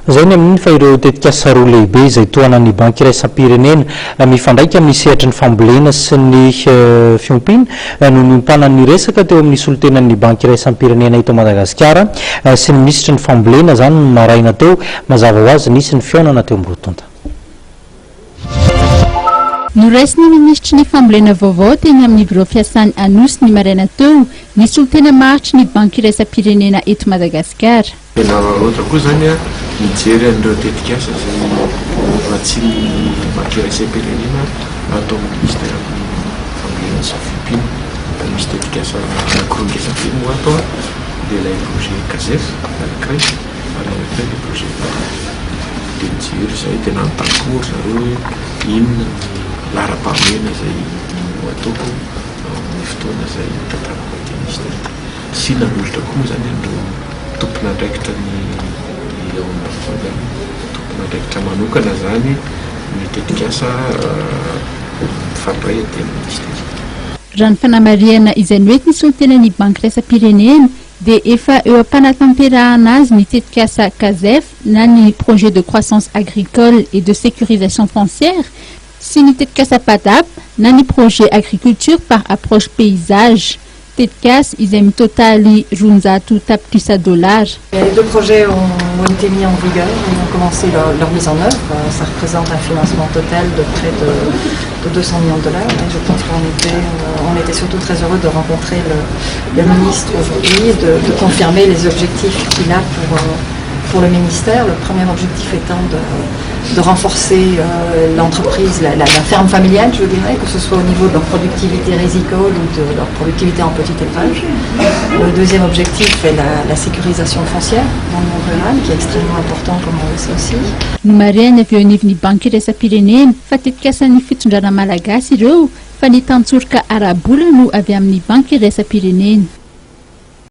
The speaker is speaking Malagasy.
Zay ny amin'ny fa ireo tetikasa roa lehibe izay tohanan'ny banky iraisam-pirenena mifandraika amin'ny sehatry ny fambolena sy ny fiompiana no nompanan'ny resaka teo amin'ny solotenan'ny banky iraisam-pirenena eto Madagasikara sy ny minisitry ny fambolena zany no maraina teo mazava ho azy nisy ny fiaonana teo amin'ny rotonta. Noraisiny ministry ny fambolena vaovao teny amin'ny biro fiasany Anosy ny maraina teo ny solotena maharitra ny banky iraisam-pirenena eto Madagasikara. Tena ohatra koa zany mijery an'ireo tetikasa zay ratsy ny banky iraisam-pirenena atao amin'ny ministère fambolena sy fiompiana misy tetikasa anankiroa ngesampiny moa atao dia ilay projet CASEF anankiray ary anankiray ilay projet dia mijery zay tena mitankory zareo inona lara-pahamena zay ataoko amin'ny fotoana zay tantarako ity ministère sy nanolotra koa moa zany andreo tompona andraikitra ny eo amin'ny tompona andraikitra manokana zany ny tetikasa mifampiray atỳ amin'ny ministère. Raha ny fanamariana izay noety ny solotenan'ny banky iraisam-pirenena dia efa eo am-panatanterahana azy ny tetikasa CASEF na ny projet de croissance agricole et de sécurisation foncière sy ny tetikasa PADAP na ny projet agriculture par approche paysage. Tetikasa izay mitotaly $100,000. Les deux projets ont été mis en vigueur et ont commencé leur mise en œuvre. Ça représente un financement total de près de $200 millions. Et je pense qu'on était surtout très heureux de rencontrer le ministre aujourd'hui, de confirmer les objectifs qu'il a pour le ministère. Le premier objectif étant de renforcer l'entreprise, la ferme familiale, je dirais, que ce soit au niveau de leur productivité rizicole ou de leur productivité en petit élevage. Le deuxième objectif est la sécurisation foncière dans le monde rural, qui est extrêmement important, comme on le sait aussi. Nomariana avy eo anivon'ny banky iraisam-pirenena fa tetikasan'ny fitondrana malagasy ireo fa ny tantsoroka arabola no avy amin'ny banky iraisam-pirenena.